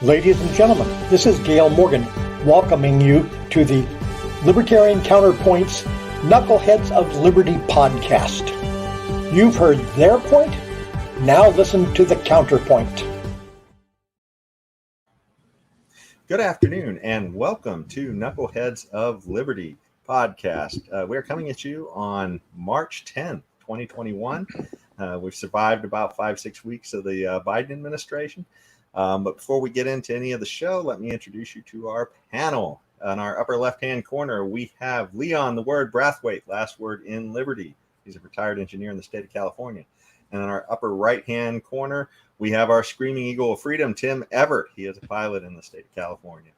Ladies and gentlemen, this is Gail Morgan welcoming you to the Libertarian Counterpoint's Knuckleheads of Liberty podcast. You've heard their point, now listen to the counterpoint. Good afternoon and welcome to Knuckleheads of Liberty podcast. We're coming at you on March 10th, 2021. We've survived about 5-6 weeks of the Biden administration. But before we get into any of the show, let me introduce you to our panel. On our upper left-hand corner, we have Leon, the word Brathwaite, last word in Liberty. He's a retired engineer in the state of California. And on our upper right-hand corner, we have our screaming eagle of freedom, Tim Everett. He is a pilot in the state of California.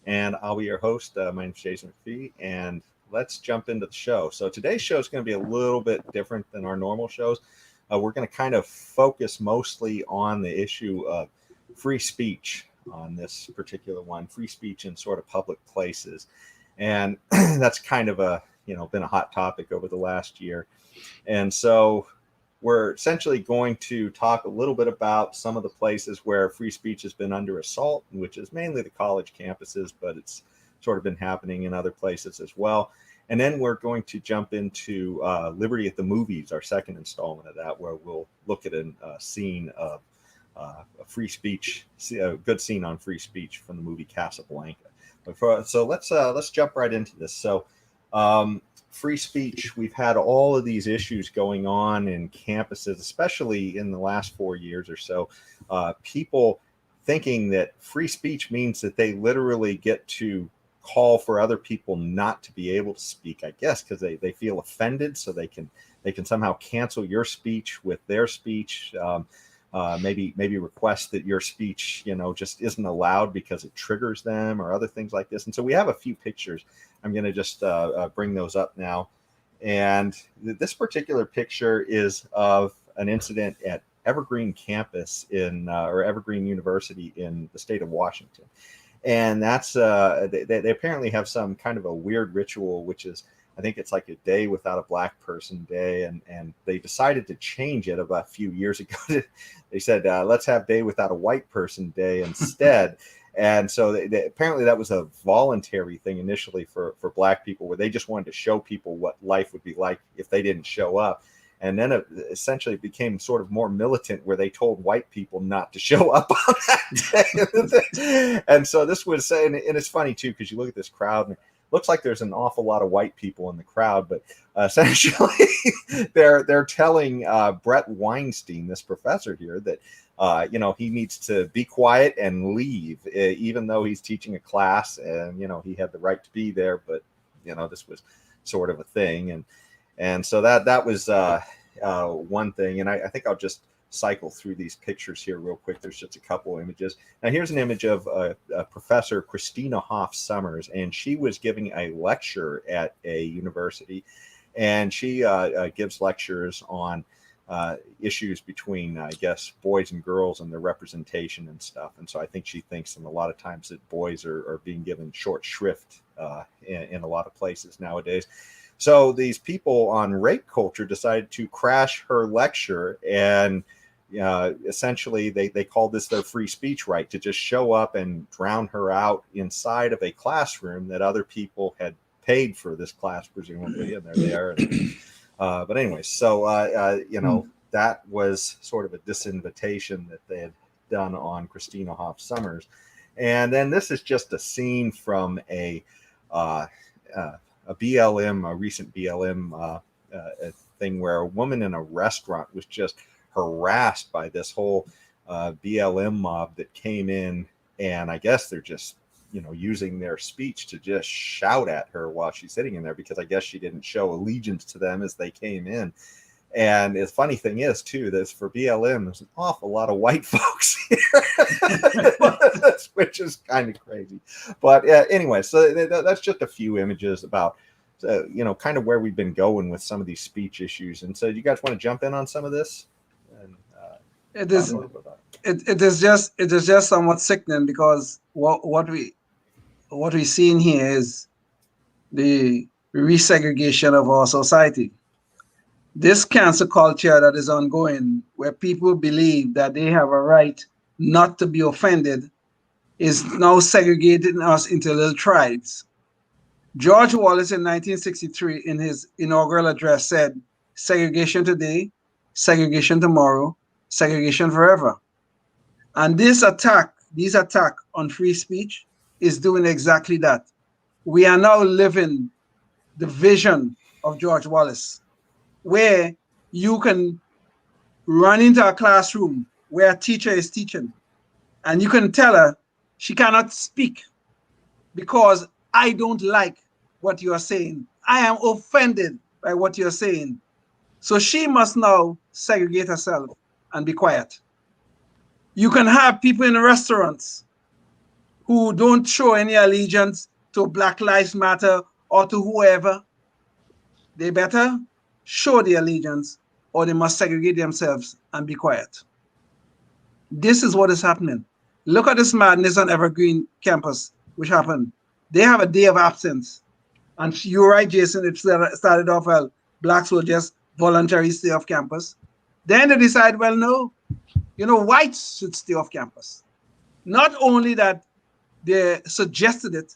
And I'll be your host. My name is Jason McPhee, and let's jump into the show. So today's show is going to be a little bit different than our normal shows. We're going to kind of focus mostly on the issue of free speech on this particular one, free speech in sort of public places. And that's kind of been a hot topic over the last year. And so we're essentially going to talk a little bit about some of the places where free speech has been under assault, which is mainly the college campuses, but it's sort of been happening in other places as well. And then we're going to jump into Liberty at the Movies, our second installment of that, where we'll look at a scene of a free speech, a good scene on free speech from the movie Casablanca. So let's jump right into this. So free speech, we've had all of these issues going on in campuses, especially in the last 4 years or so. People thinking that free speech means that they literally get to call for other people not to be able to speak, I guess, because they feel offended, so they can somehow cancel your speech with their speech. Maybe request that your speech, just isn't allowed because it triggers them or other things like this. And so we have a few pictures. I'm going to just bring those up now. And this particular picture is of an incident at Evergreen campus or Evergreen University in the state of Washington. And that's they apparently have some kind of a weird ritual, which is, I think it's like a day without a black person day. And they decided to change it about a few years ago. They said, let's have day without a white person day instead. And so apparently that was a voluntary thing initially for black people, where they just wanted to show people what life would be like if they didn't show up. And then it essentially became sort of more militant, where they told white people not to show up on that day. And so this was, and it's funny too, because you look at this crowd and looks like there's an awful lot of white people in the crowd, but essentially they're telling Brett Weinstein, this professor here, that he needs to be quiet and leave, even though he's teaching a class, and he had the right to be there, but this was sort of a thing, and so that was one thing. And I think I'll just cycle through these pictures here real quick. There's just a couple images. Now here's an image of Professor Christina Hoff Sommers, and she was giving a lecture at a university, and she gives lectures on issues between, I guess, boys and girls and their representation and stuff. And so I think she thinks, and a lot of times, that boys are being given short shrift in a lot of places nowadays. So these people on rape culture decided to crash her lecture, and essentially they called this their free speech right, to just show up and drown her out inside of a classroom that other people had paid for this class, presumably, and there they are. But anyway, so that was sort of a disinvitation that they had done on Christina Hoff Sommers. And then this is just a scene from a BLM, a recent BLM thing, where a woman in a restaurant was just harassed by this whole BLM mob that came in, and I guess they're just using their speech to just shout at her while she's sitting in there, because I guess she didn't show allegiance to them as they came in. And the funny thing is too, that for BLM, there's an awful lot of white folks here, which is kind of crazy. But anyway, so that's just a few images about kind of where we've been going with some of these speech issues. And so, you guys want to jump in on some of this? And, it is just somewhat sickening, because what we're seeing here is the resegregation of our society. This cancel culture that is ongoing, where people believe that they have a right not to be offended is now segregating us into little tribes. George Wallace in 1963, in his inaugural address, said, segregation today, segregation tomorrow, segregation forever. And these attack on free speech is doing exactly that. We are now living the vision of George Wallace, where you can run into a classroom where a teacher is teaching, and you can tell her she cannot speak because I don't like what you are saying. I am offended by what you're saying. So she must now segregate herself and be quiet. You can have people in restaurants who don't show any allegiance to Black Lives Matter or to whoever. They better show the allegiance or they must segregate themselves and be quiet. This is what is happening. Look at this madness on Evergreen campus, which happened. They have a day of absence. And you're right, Jason, it started off well. Blacks will just voluntarily stay off campus. Then they decide, well, no, whites should stay off campus. Not only that they suggested it,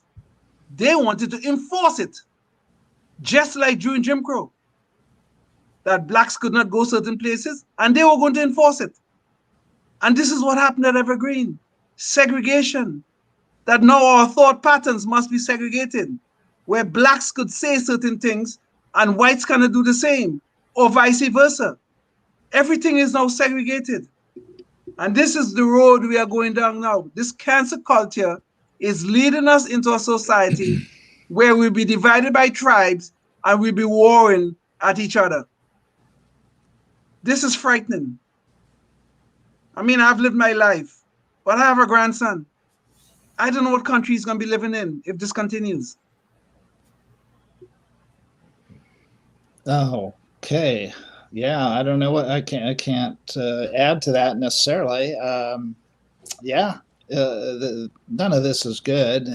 they wanted to enforce it. Just like during Jim Crow, that blacks could not go certain places, and they were going to enforce it. And this is what happened at Evergreen. Segregation. That now our thought patterns must be segregated, where blacks could say certain things and whites cannot do the same, or vice versa. Everything is now segregated. And this is the road we are going down now. This cancel culture is leading us into a society where we'll be divided by tribes and we'll be warring at each other. This is frightening. I mean, I've lived my life, but I have a grandson. I don't know what country he's going to be living in if this continues. Oh, okay. Yeah, I don't know what I can't add to that necessarily. None of this is good.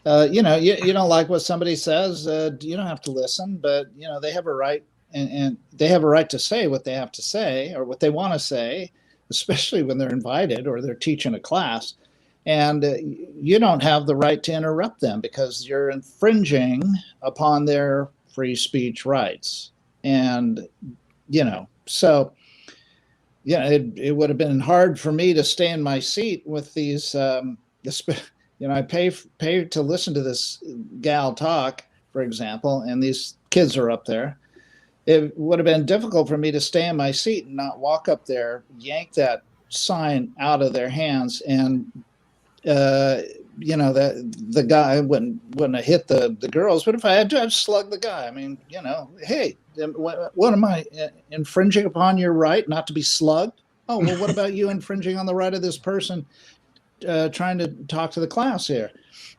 You don't like what somebody says, you don't have to listen, but they have a right, and they have a right to say what they have to say or what they want to say, especially when they're invited or they're teaching a class. And you don't have the right to interrupt them because you're infringing upon their free speech rights. And, so, it would have been hard for me to stay in my seat with these, I pay to listen to this gal talk, for example, and these kids are up there. It would have been difficult for me to stay in my seat and not walk up there, yank that sign out of their hands, and that the guy wouldn't have hit the girls, but if I had to, I'd slug the guy. I mean, hey, what am I infringing upon your right not to be slugged? Oh, well, what about you infringing on the right of this person trying to talk to the class here?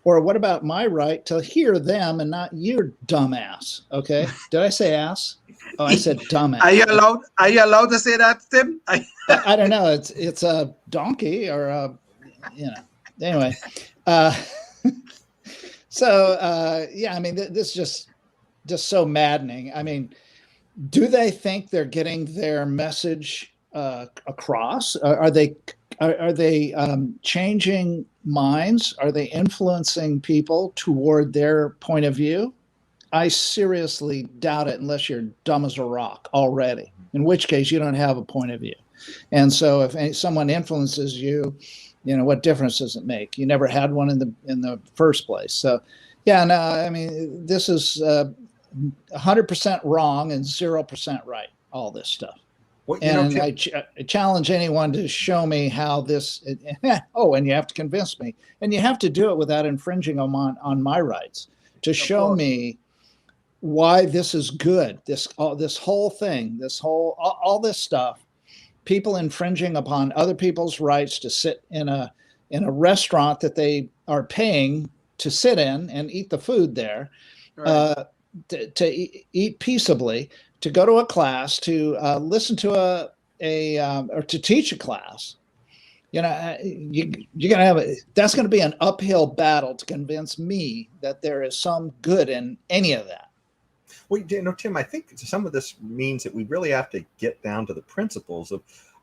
Or what about my right to hear them and not your dumbass? Okay, did I say ass? Oh, I said dumbass. Are you allowed to say that, Tim? I don't know. It's a donkey or a, Anyway, so yeah, I mean, this is just so maddening. I mean, do they think they're getting their message across? Are they changing minds? Are they influencing people toward their point of view? I seriously doubt it unless you're dumb as a rock already, in which case you don't have a point of view. And so if someone influences you, what difference does it make? You never had one in the first place. So, yeah, no, I mean, this is 100% wrong and 0% right, all this stuff. Well, I challenge anyone to show me how this, and you have to convince me. And you have to do it without infringing on my rights, to show me why this is good. This whole thing, all this stuff, people infringing upon other people's rights to sit in a restaurant that they are paying to sit in and eat the food there, right. to eat peaceably, to go to a class, to listen to or to teach a class. You're gonna have that's going to be an uphill battle to convince me that there is some good in any of that. Well, Tim, I think some of this means that we really have to get down to the principles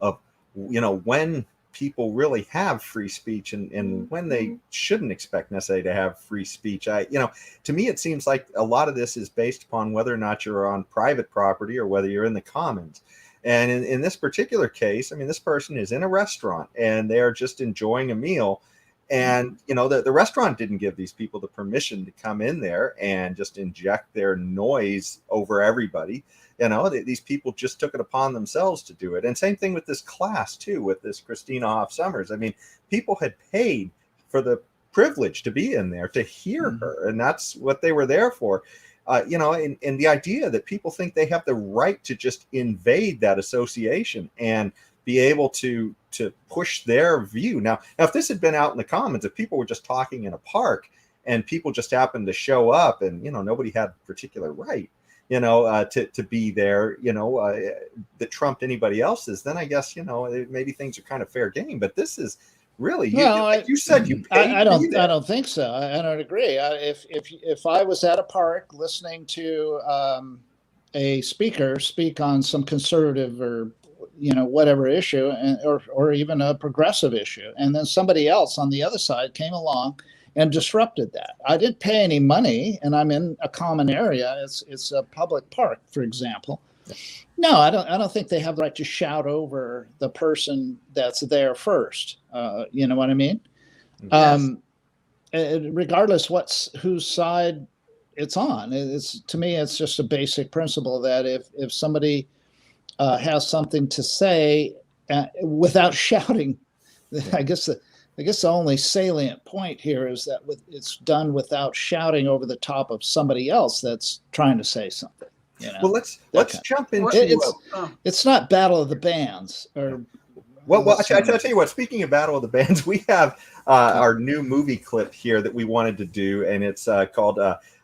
of when people really have free speech and when they shouldn't expect necessarily to have free speech. To me, it seems like a lot of this is based upon whether or not you're on private property or whether you're in the commons. And in this particular case, I mean, this person is in a restaurant and they're just enjoying a meal. And, the restaurant didn't give these people the permission to come in there and just inject their noise over everybody. These people just took it upon themselves to do it. And same thing with this class, too, with this Christina Hoff Sommers. I mean, people had paid for the privilege to be in there to hear her. And that's what they were there for. And the idea that people think they have the right to just invade that association and be able to push their view. Now, if this had been out in the commons, if people were just talking in a park and people just happened to show up and, nobody had a particular right, to be there, that trumped anybody else's, then I guess, maybe things are kind of fair game. But this is really, you said you paid. I don't think so. I don't agree. If I was at a park listening to a speaker speak on some conservative or whatever issue, or even a progressive issue, and then somebody else on the other side came along and disrupted that, I didn't pay any money, and I'm in a common area. It's a public park, for example. No, I don't think they have the right to shout over the person that's there first. You know what I mean? Yes. Regardless whose side it's on. To me, it's just a basic principle that if somebody has something to say without shouting, I guess the only salient point here is that it's done without shouting over the top of somebody else that's trying to say something. Well, let's jump into it's not Battle of the Bands or. Well, I'll tell you what. Speaking of Battle of the Bands, we have our new movie clip here that we wanted to do, and it's called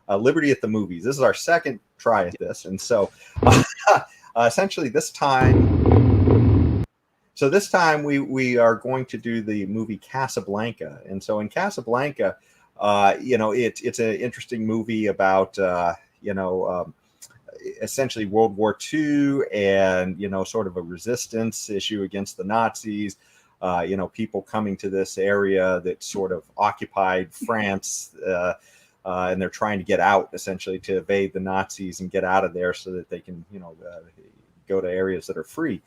"Liberty at the Movies." This is our second try at this, and so essentially this time we are going to do the movie Casablanca, and so in Casablanca, it's an interesting movie about essentially World War II and, sort of a resistance issue against the Nazis, people coming to this area that sort of occupied France, and they're trying to get out essentially to evade the Nazis and get out of there so that they can, go to areas that are free.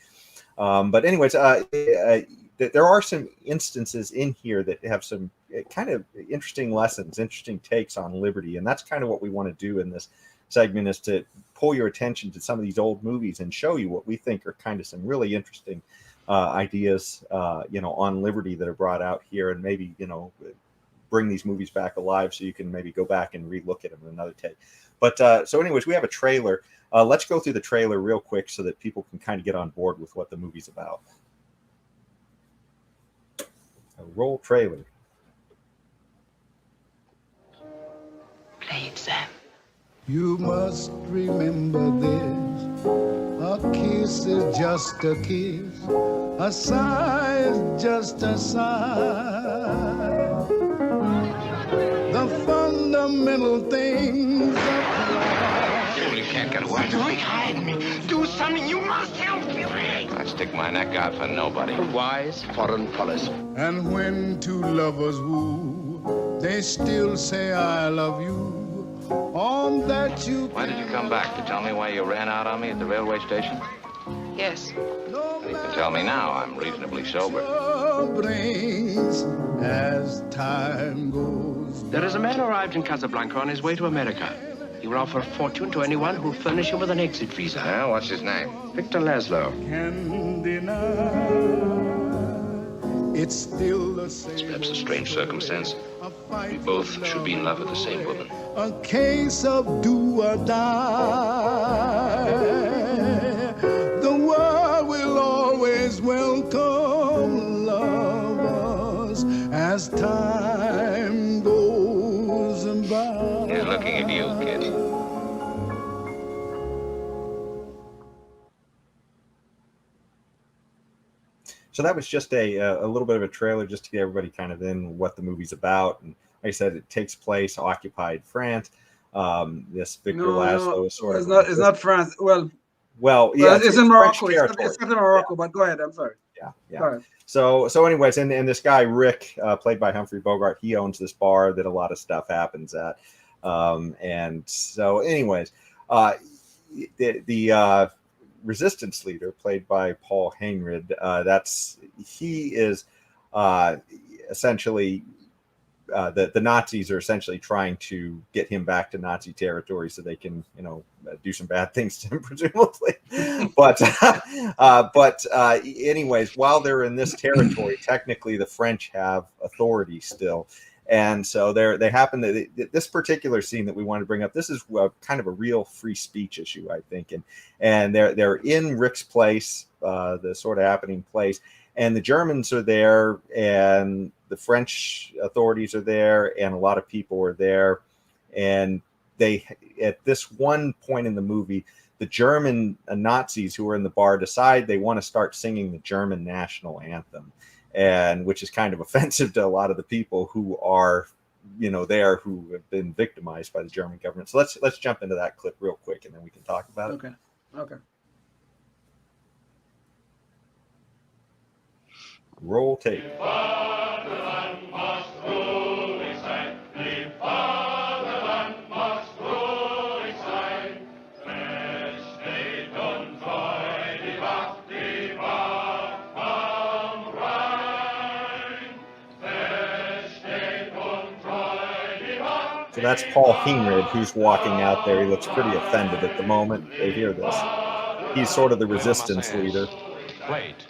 But anyways, there are some instances in here that have some kind of interesting lessons, interesting takes on liberty. And that's kind of what we want to do in this segment, is to pull your attention to some of these old movies and show you what we think are kind of some really interesting ideas, on liberty that are brought out here, and maybe, bring these movies back alive so you can maybe go back and relook at them in another take. But so anyways, we have a trailer. Let's go through the trailer real quick so that people can kind of get on board with what the movie's about. A roll trailer. Play it, Sam. You must remember this, a kiss is just a kiss, a sigh is just a sigh. The fundamental things apply. You can't get away. Don't hide me. Do something. You must help me. I stick my neck out for nobody. A wise foreign policy. And when two lovers woo, they still say I love you. On that you Why did you come back? To tell me why you ran out on me at the railway station? Yes. Well, you can tell me now. I'm reasonably sober. brings as time goes. There is a man arrived in Casablanca on his way to America. He will offer a fortune to anyone who'll furnish him with an exit visa. Well, what's his name? Victor Laszlo. Can deny it's still the same. It's perhaps a strange circumstance. We both should be in love with the same woman. A case of do or die. The world will always welcome lovers as time goes by. He's looking at you, kid. So that was just a little bit of a trailer just to get everybody kind of in what the movie's about. And like I said, it takes place occupied France. This Victor Laszlo is sort of... It's not France. Well, yeah, it's in Morocco. It's not in Morocco, but go ahead. I'm sorry. Yeah. Right. So anyways, and this guy Rick, played by Humphrey Bogart, he owns this bar that a lot of stuff happens at. And so anyways, the resistance leader, played by Paul Heinrich, he is essentially the Nazis are essentially trying to get him back to Nazi territory so they can, do some bad things to him, presumably. But anyways, while they're in this territory, technically the French have authority still. And so they happen to this particular scene that we want to bring up. This is kind of a real free speech issue, I think, and they're in Rick's place, the sort of happening place, and the Germans are there, and the French authorities are there, and a lot of people are there, and they at this one point in the movie, the German Nazis who are in the bar decide they want to start singing the German national anthem. And which is kind of offensive to a lot of the people who are, there, who have been victimized by the German government. So let's jump into that clip real quick, and then we can talk about it. Okay. Roll tape. So that's Paul Heinrich, who's walking out there. He looks pretty offended at the moment they hear this. He's sort of the resistance leader. Wait.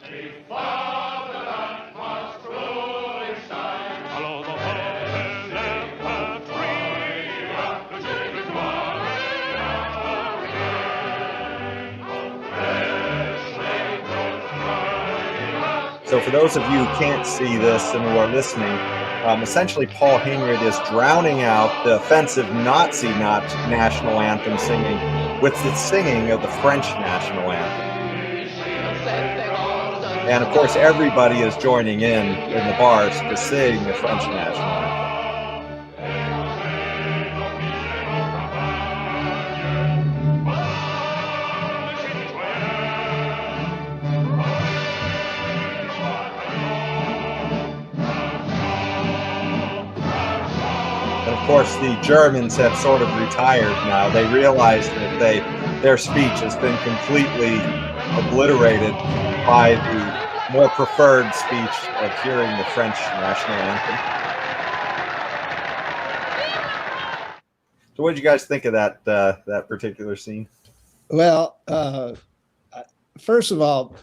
So for those of you who can't see this and who are listening, essentially Paul Heinrich is drowning out the offensive Nazi national anthem singing with the singing of the French national anthem. And of course, everybody is joining in the bars to sing the French national anthem. Of course, the Germans have sort of retired now. They realize that their speech has been completely obliterated by the more preferred speech of hearing the French national anthem. So what did you guys think of that particular scene? Well, first of all,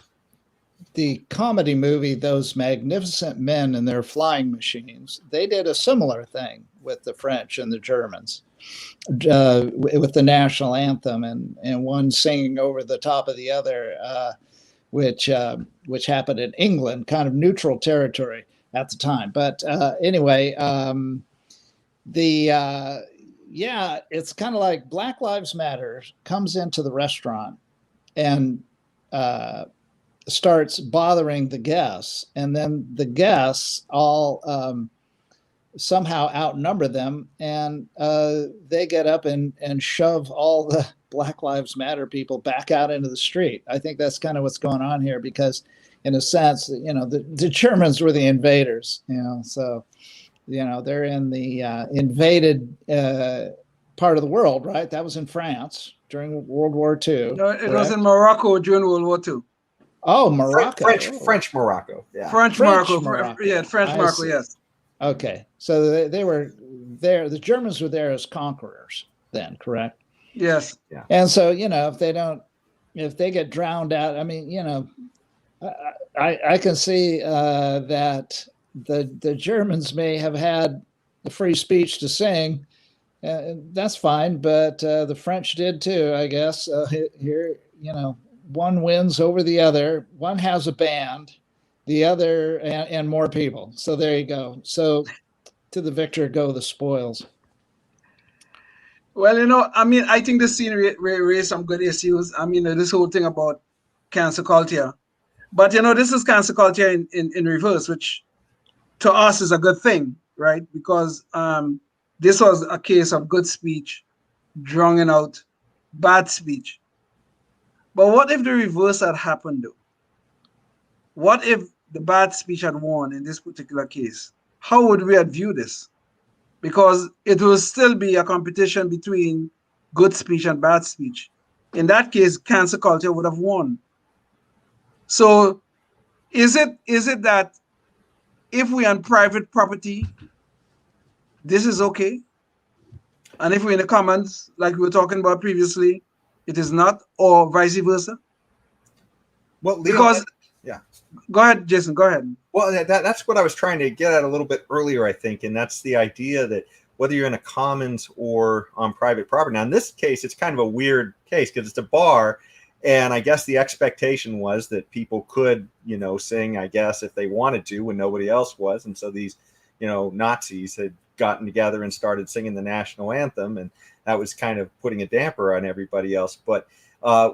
the comedy movie, Those Magnificent Men and Their Flying Machines, they did a similar thing with the French and the Germans, with the national anthem, and one singing over the top of the other, which happened in England, kind of neutral territory at the time. But anyway, it's kind of like Black Lives Matter comes into the restaurant and starts bothering the guests, and then the guests all somehow outnumber them, and they get up and shove all the Black Lives Matter people back out into the street. I think that's kind of what's going on here, because in a sense, the Germans were the invaders, so they're in the invaded part of the world, right? That was in France during World War II. No, it was in Morocco during World War II. Oh, Morocco. French Morocco. Yeah. French Morocco. Yeah, French Morocco, yes. Okay. So they were there. The Germans were there as conquerors then, correct? Yes. Yeah. And so, if they get drowned out, I mean, I can see that the Germans may have had the free speech to sing. That's fine. But the French did too, I guess. Here, one wins over the other. One has a band, the other and more people. So there you go. So to the victor go the spoils. Well, I think the scene raised some good issues. This whole thing about cancel culture. But, this is cancel culture in reverse, which to us is a good thing, right? Because this was a case of good speech drowning out bad speech. But what if the reverse had happened, though? what if the bad speech had won in this particular case? How would we view this? Because it will still be a competition between good speech and bad speech. In that case, cancel culture would have won. So is it that if we on private property, this is okay? And if we're in the commons, like we were talking about previously, it is not, or vice versa? Well, Leon, Because, yeah. Go ahead, Jason, go ahead. Well, that's what I was trying to get at a little bit earlier, I think, and that's the idea that whether you're in a commons or on private property. Now, in this case, it's kind of a weird case because it's a bar, and I guess the expectation was that people could, sing, I guess, if they wanted to when nobody else was, and so these, Nazis had gotten together and started singing the national anthem, and that was kind of putting a damper on everybody else. But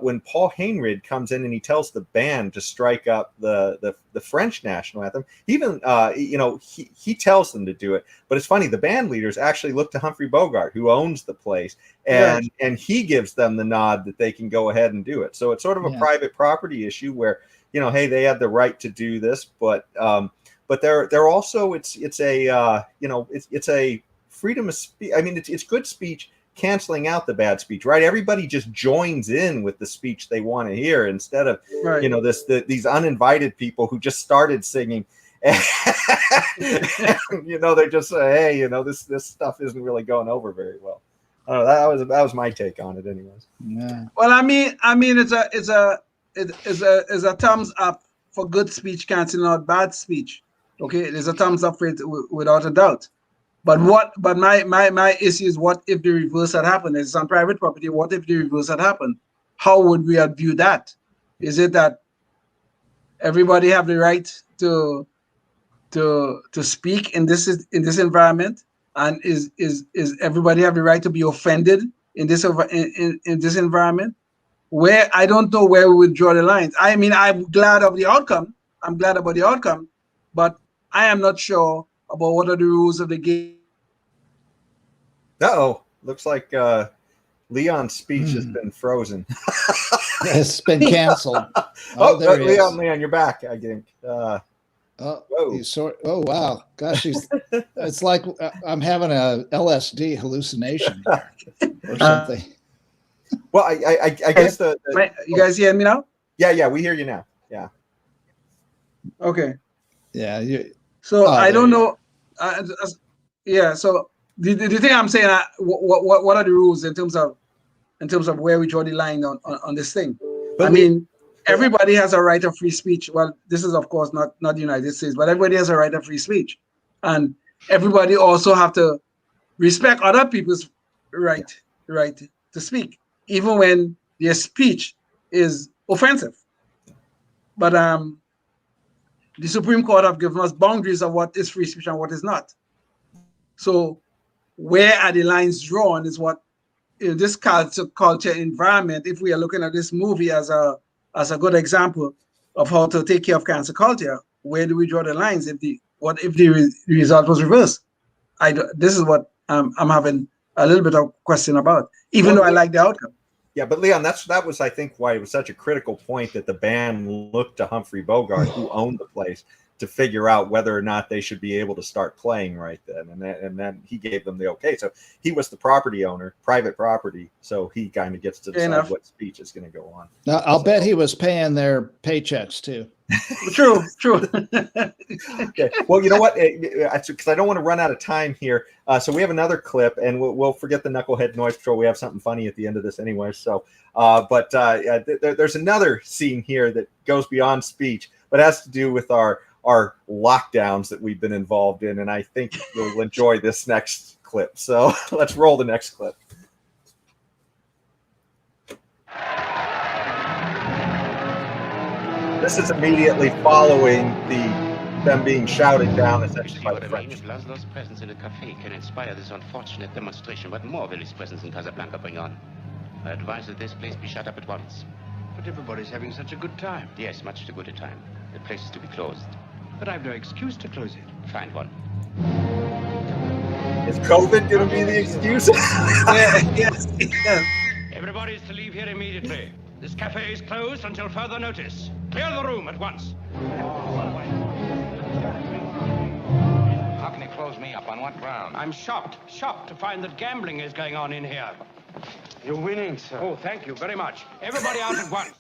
when Paul Heinrich comes in and he tells the band to strike up the French national anthem, even he tells them to do it. But it's funny, the band leaders actually look to Humphrey Bogart, who owns the place, and he gives them the nod that they can go ahead and do it. So it's sort of a private property issue where hey, they had the right to do this, but they're also it's a freedom of speech. I mean, it's good speech canceling out the bad speech, right? Everybody just joins in with the speech they want to hear instead of these uninvited people who just started singing and, they just say, hey, this stuff isn't really going over very well. I don't know, that was my take on it anyways. Yeah. Well, I mean it's a thumbs up for good speech canceling out bad speech. Okay, there's a thumbs up for it without a doubt. But my issue is, what if the reverse had happened? It's on private property. What if the reverse had happened? How would we view that? Is it that everybody have the right to speak in this environment, and is everybody have the right to be offended in this environment? Where I don't know where we would draw the lines. I mean, I'm glad of the outcome. I'm glad about the outcome, but I am not sure about what are the rules of the game. Looks like Leon's speech has been frozen. It's been canceled. There he is. Leon, you're back, I think. Oh wow, gosh, it's like I'm having a LSD hallucination here or something. Well, I guess you guys hear me now? Yeah, we hear you now. Yeah. Okay. Yeah. So I don't know. So the thing I'm saying, what are the rules in terms of where we draw the line on this thing? But I mean, everybody has a right of free speech. Well, this is of course not the United States, but everybody has a right of free speech, and everybody also have to respect other people's right to speak, even when their speech is offensive. But the Supreme Court have given us boundaries of what is free speech and what is not. So where are the lines drawn is what, in this culture environment, if we are looking at this movie as a good example of how to take care of cancel culture, where do we draw the lines what if the result was reversed? This is what I'm having a little bit of question about, even though I like the outcome. Yeah, but Leon, that was, I think, why it was such a critical point that the band looked to Humphrey Bogart, who owned the place, to figure out whether or not they should be able to start playing right then. And then he gave them the okay. So he was the property owner, private property. So he kind of gets to decide what speech is going to go on. Now, I'll bet he was paying their paychecks too. True. Okay. Well, you know what? Because I don't want to run out of time here. So we have another clip, and we'll forget the Knucklehead Noise Patrol. We have something funny at the end of this anyway. So, there's another scene here that goes beyond speech, but has to do with our lockdowns that we've been involved in. And I think you'll enjoy this next clip. So let's roll the next clip. This is immediately following them being shouted down essentially by the French. Laszlo's presence in a cafe can inspire this unfortunate demonstration. What more will his presence in Casablanca bring on? I advise that this place be shut up at once. But everybody's having such a good time. Yes, much too good a time. The place is to be closed. But I've no excuse to close it. Find one. Is COVID going to be the excuse? Yes. Everybody is to leave here immediately. This cafe is closed until further notice. Clear the room at once. How can you close me up? On what ground? I'm shocked to find that gambling is going on in here. You're winning, sir. Oh, thank you very much. Everybody out at once.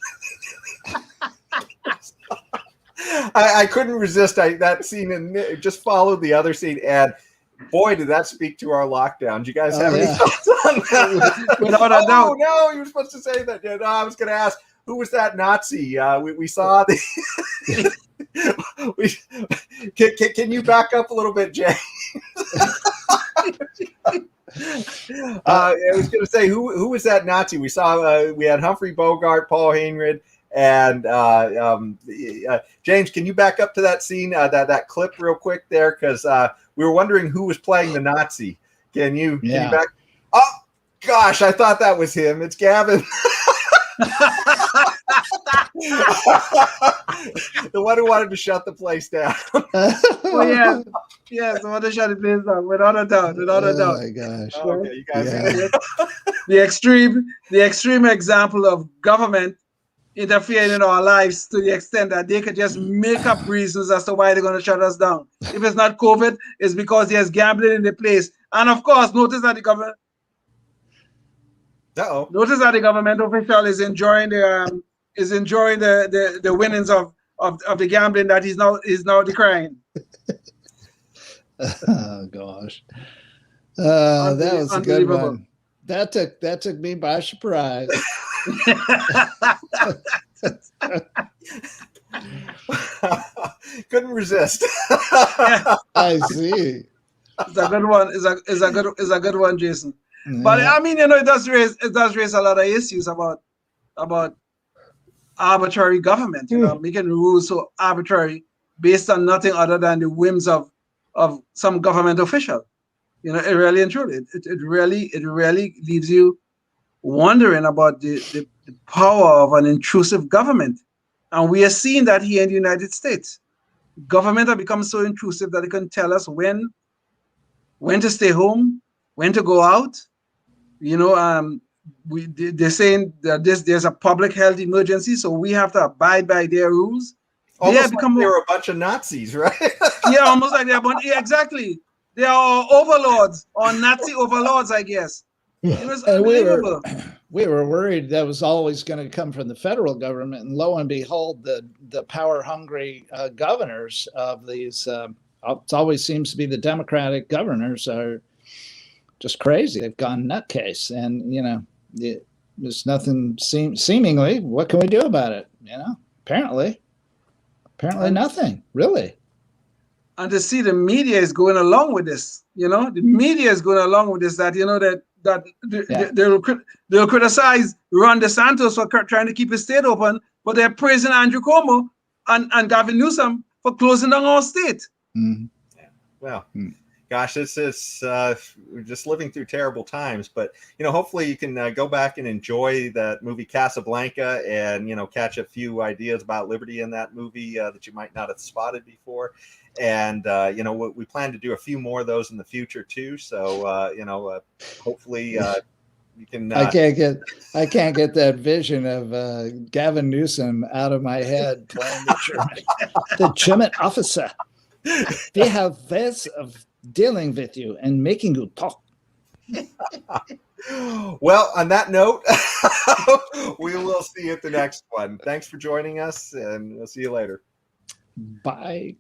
I couldn't resist that scene and just followed the other scene. And boy, did that speak to our lockdown. Do you guys have any thoughts on that? Without a doubt. No, you were supposed to say that. Yeah, no, I was going to ask, who was that Nazi? We saw the. Can you back up a little bit, Jay? I was going to say, who was that Nazi? We saw we had Humphrey Bogart, Paul Heinrich, and James. Can you back up to that scene, that clip, real quick there, because we were wondering who was playing the Nazi. Can you back? Oh gosh, I thought that was him. It's Gavin. The one who wanted to shut the place down. Oh yeah, the one to shut the place down, without a doubt. Oh my gosh! Okay, you guys. The extreme example of government interfering in our lives to the extent that they could just make up reasons as to why they're going to shut us down. If it's not COVID, it's because there's gambling in the place. And of course, notice that the government. Notice that the government official is enjoying the winnings of the gambling that he's now decrying. Oh gosh, that was a good one. That took me by surprise. Couldn't resist. I see. It's a good one. It's a good one, Jason. Yeah. But I mean, it does raise a lot of issues about arbitrary government, making rules so arbitrary based on nothing other than the whims of some government official. It really and truly, it really leaves you wondering about the power of an intrusive government. And we are seeing that here in the United States. Government have become so intrusive that it can tell us when to stay home, when to go out. They're saying that there's a public health emergency, so we have to abide by their rules. Almost like they were a bunch of Nazis, right? Yeah, almost like they're a bunch. Yeah, exactly. They are overlords or Nazi overlords, I guess. It was unbelievable. We were worried that was always going to come from the federal government, and lo and behold, the power-hungry governors of these, it always seems to be the Democratic governors, are just crazy. They've gone nutcase, and there's nothing seemingly. What can we do about it? Apparently nothing, really. And to see the media is going along with this, the media is going along with this. They'll criticize Ron DeSantis for trying to keep his state open, but they're praising Andrew Cuomo and Gavin Newsom for closing down our state. Mm-hmm. Yeah. Well. Gosh, this is we're just living through terrible times, but hopefully you can go back and enjoy that movie Casablanca, and catch a few ideas about liberty in that movie that you might not have spotted before. And we plan to do a few more of those in the future too. So hopefully you can. I can't get that vision of Gavin Newsom out of my head playing the German officer. They have ways of dealing with you and making you talk. Well, on that note, we will see you at the next one. Thanks for joining us, and we'll see you later. Bye.